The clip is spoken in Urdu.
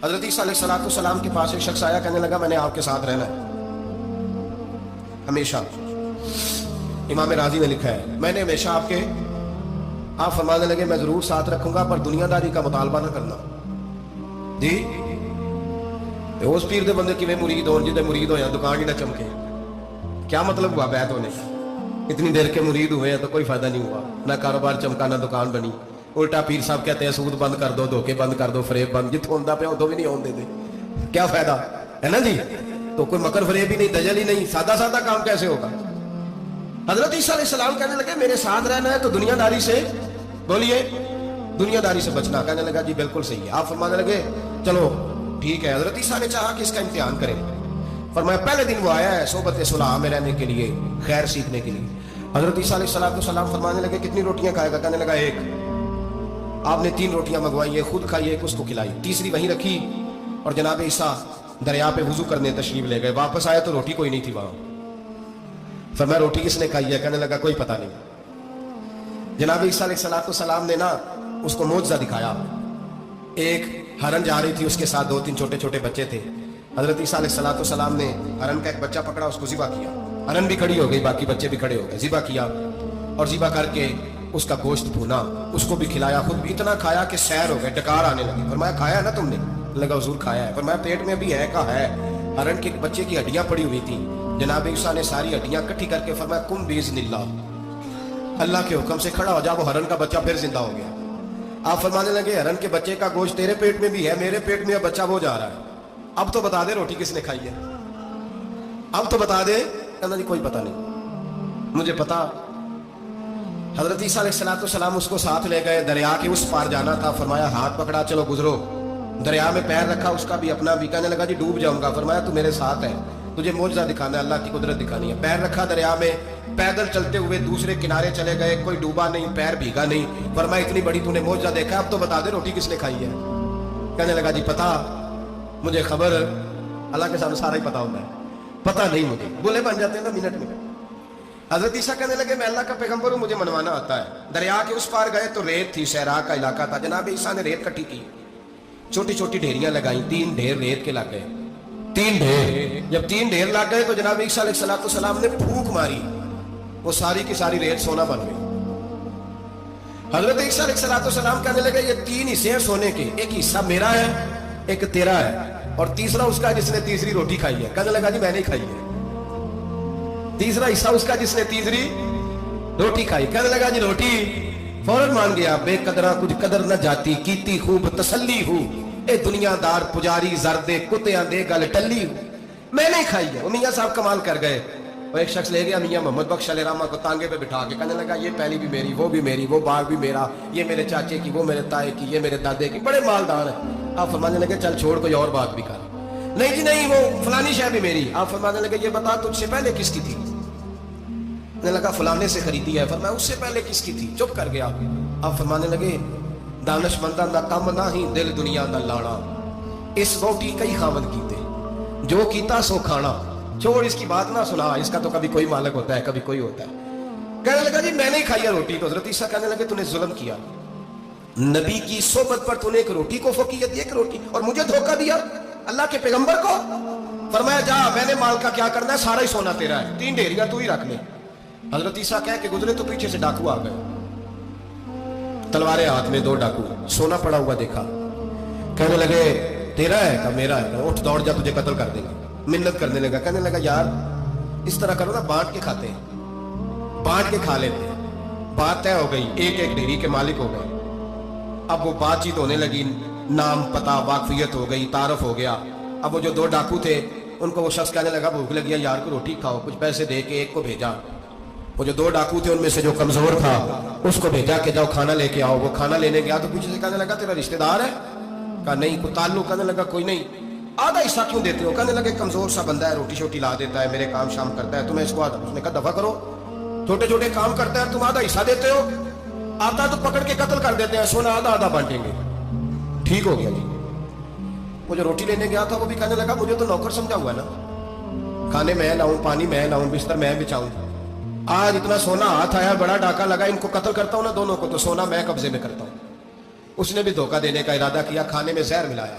حضرت عیسیٰ علیہ السلام کے پاس ایک شخص آیا، کہنے لگا میں نے آپ کے ساتھ رہنا ہے ہمیشہ۔ امام راضی نے لکھا ہے میں نے ہمیشہ آپ فرمانے لگے میں ضرور ساتھ رکھوں گا پر دنیا داری کا مطالبہ نہ کرنا جی۔ اس پیر دے بندے کیویں مرید ہون جدے مرید ہویا دکان ہی نہ چمکے، کیا مطلب ہوا بیعت ہونے کا؟ اتنی دیر کے مرید ہوئے ہیں تو کوئی فائدہ نہیں ہوا، نہ کاروبار چمکا نہ دکان بنی۔ الٹا پیر صاحب کہتے ہیں سود بند کر دو، دھوکے بند کر دو، فریب بند، جتوں ہوندا پیا ادوں بھی نہیں ہون دے دے، کیا فائدہ ہے نا جی؟ تو کوئی مکر فریب ہی نہیں، دجل ہی نہیں، سادہ سادہ کام کیسے ہوگا؟ حضرت عیسیٰ علیہ السلام کہنے لگے میرے ساتھ رہنا ہے تو دنیا داری سے، بولیے دنیا داری سے بچنا۔ کہنے لگا جی بالکل صحیح ہے۔ آپ فرمانے لگے چلو ٹھیک ہے۔ حضرت عیسیٰ نے چاہا کہ اس کا امتحان کریں، فرمایا پہلے دن وہ آیا ہے صحبت صلح میں رہنے کے لیے، خیر سیکھنے کے لیے۔ حضرت عیسیٰ علیہ السلام فرمانے لگے کتنی روٹیاں کھائے گا؟ کہنے لگا ایک۔ آپ نے 3 روٹیاں منگوائی، ایک خود کھائی، ایک اس کو کھلائی، تیسری وہیں رکھی اور جناب عیسیٰ دریا پہ وضو کرنے تشریف لے گئے۔ واپس آئے تو روٹی کوئی نہیں تھی وہاں۔ فرمایا روٹی کس نے کھائی ہے؟ کہنے لگا کوئی پتہ نہیں۔ جناب عیسیٰ علیہ السلام نے نا اس کو معجزہ دکھایا۔ ایک ہرن جا رہی تھی، اس کے ساتھ 2-3 چھوٹے چھوٹے بچے تھے۔ حضرت عیسیٰ علیہ السلام نے ہرن کا ایک بچہ پکڑا، اس کو ذبح کیا۔ ہرن بھی کھڑی ہو گئی، باقی بچے بھی کھڑے ہو گئے، ذبح کیا اور ذبح کر کے اس کا گوشت بھونا، اس کو بھی کھلایا، خود بھی اتنا کھایا کہ سیر ہو گئے، ڈکار آنے لگی۔ فرمایا کھایا نا تم نے؟ لگا حضور کھایا ہے۔ فرمایا پیٹ میں بھی ہے؟ کہا ہے۔ ہرن کے بچے کی ہڈیاں پڑی ہوئی تھیں، جناب عیسیٰ نے ساری ہڈیاں اکٹھی کر کے فرمایا کم باذن اللہ، اللہ کے حکم سے کھڑا ہو جا۔ وہ ہرن کا بچہ پھر زندہ ہو گیا۔ آپ فرمانے لگے ہرن کے بچے کا گوشت تیرے پیٹ میں بھی ہے، میرے پیٹ میں بچہ وہ جا رہا ہے، اب تو بتا دے روٹی کس نے کھائی ہے، اب تو بتا دے۔ کہنا جی کوئی پتہ نہیں مجھے پتا۔ حضرت عیسیٰ علیہ السلام اس کو ساتھ لے گئے، دریا کے اس پار جانا تھا۔ فرمایا ہاتھ پکڑا چلو گزرو۔ دریا میں پیر رکھا، اس کا بھی اپنا بھی۔ کہنے لگا جی ڈوب جاؤں گا۔ فرمایا تو میرے ساتھ ہے، تجھے معجزہ دکھانا ہے، اللہ کی قدرت دکھانی ہے۔ پیر رکھا دریا میں، پیدل چلتے ہوئے دوسرے کنارے چلے گئے، کوئی ڈوبا نہیں، پیر بھیگا نہیں۔ فرمایا اتنی بڑی تو نے معجزہ دیکھا، اب تو بتا دے روٹی کس نے کھائی ہے۔ کہنے لگا جی پتا مجھے خبر، اللہ کے سامنے سارا ہی پتا ہوتا ہے، پتا نہیں مجھے، بولے بن جاتے ہیں نا منٹ میں۔ حضرت عیسیٰ کہنے لگے میں اللہ کا پیغمبر ہوں، مجھے منوانا آتا ہے۔ دریا کے اس پار گئے تو ریت تھی، صحرا کا علاقہ تھا۔ جناب عیسیٰ نے ریت کٹھی کی، چھوٹی چھوٹی ڈھیریاں لگائیں، 3 ڈھیر ریت کے لگ گئے، 3 ڈھیر۔ جب 3 ڈھیر لگ گئے تو جناب عیسیٰ علیہ السلام نے پھونک ماری، وہ ساری کی ساری ریت سونا بن گئی۔ حضرت عیسیٰ علیہ السلام کہنے لگے یہ 3 حصے ہیں سونے کے، ایک حصہ میرا ہے، ایک تیرا ہے، اور تیسرا اس کا جس نے تیسری روٹی کھائی ہے۔ کہنے لگا جی میں نہیں کھائی ہے۔ تیسرا حصہ اس کا جس نے تیسری روٹی کھائی۔ کہنے لگا جی روٹی؟ فوراً مان گیا، بے قدرہ کچھ قدر نہ جاتی، کیتی خوب تسلی ہو، اے دنیا دار پجاری زردے کتیاں دے گل ٹلی ہو، میں نہیں کھائی ہے۔ وہ میاں صاحب کمال کر گئے، وہ ایک شخص لے گیا میاں محمد بخش علیہ رحمہ کو تانگے پہ بٹھا کے، کہنے لگا یہ پہلی بھی میری، وہ بھی میری، وہ باغ بھی میرا، یہ میرے چاچے کی، وہ میرے تائے کی، یہ میرے دادے کی، بڑے مالدار ہیں۔ آپ فرمانے لگے چل چھوڑ کوئی اور بات بھی کر۔ نہیں جی نہیں، وہ فلانی شے بھی میری۔ آپ فرمانے لگے یہ بتا تجھ سے پہلے کس کی تھی؟ کہنے لگا فلانے سے خریدی ہے۔ فرمایا اس سے پہلے کس کی تھی؟ چپ کر گیا۔ آپ فرمانے لگے دانش منداں دا کم نہ ہی دل دنیا دا لاڑا، اس روٹی کئی خاوند کیتے، جو کیتا سو کھانا، چھوڑ اس کی بات نہ سنا، اس کا تو کبھی کوئی مالک ہوتا ہے کبھی کوئی ہوتا ہے۔ کہنے لگا جی میں نے کھائی ہے روٹی۔ تو حضرت عیسیٰ کہنے لگے تو نے ظلم کیا، نبی کی صحبت پر تو نے ایک روٹی کو فوقیت دی، ایک روٹی، اور مجھے دھوکہ دیا اللہ کے پیغمبر کو۔ فرمایا جا میں نے مال کا کیا کرنا ہے، سارا ہی سونا تیرا ہے، 3 ڈھیریاں تو ہی رکھ لے۔ حضرت عیسیٰ کہہ کے گزرے تو پیچھے سے ڈاکو آ گئے، تلواریں ہاتھ میں، 2 ڈاکو، سونا پڑا ہوا دیکھا۔ کہنے لگے تیرا ہے؟ کہ میرا ہے۔ اٹھ دوڑ جا تجھے قتل کر دیں گے۔ منت کرنے لگا، کہنے لگا یار اس طرح کرو نا، بانٹ کے کھاتے ہیں، بانٹ کے کھا لیتے ہیں۔ بات طے ہو گئی، ایک ایک ڈھیری کے مالک ہو گئے۔ اب وہ بات چیت ہونے لگی، نام پتہ واقفیت ہو گئی، تعارف ہو گیا۔ اب وہ جو 2 ڈاکو تھے ان کو وہ شخص کہنے لگا بھوک لگی ہے یار کو روٹی کھاؤ، کچھ پیسے دے کے ایک کو بھیجا۔ وہ جو 2 ڈاکو تھے ان میں سے جو کمزور تھا اس کو بھیجا کہ جاؤ کھانا لے کے آؤ۔ وہ کھانا لینے گیا تو پیچھے سے کہنے لگا تیرا رشتہ دار ہے؟ کہا نہیں، کوئی تعلق؟ کہنے لگا کوئی نہیں۔ آدھا حصہ کیوں دیتے ہو؟ کہنے لگے کمزور سا بندہ ہے، روٹی شوٹی لا دیتا ہے، میرے کام شام کرتا ہے، تمہیں اس کو آدھا۔ اس نے کہا دفع کرو، چھوٹے چھوٹے کام کرتا ہے، تم آدھا حصہ دیتے ہو، آتا تو پکڑ کے قتل کر دیتے ہیں، سونا آدھا آدھا بانٹیں گے۔ ٹھیک ہو گیا جی۔ وہ جو روٹی لینے گیا تھا وہ بھی کہنے لگا مجھے تو نوکر سمجھا ہوا ہے نا، کھانے میں لاؤں، پانی میں لاؤں، بستر میں بچھاؤں، آج اتنا سونا ہاتھ آیا، بڑا ڈاکہ لگا، ان کو قتل کرتا ہوں نا دونوں کو، تو سونا میں قبضے میں کرتا ہوں۔ اس نے بھی دھوکہ دینے کا ارادہ کیا، کھانے میں زہر ملایا،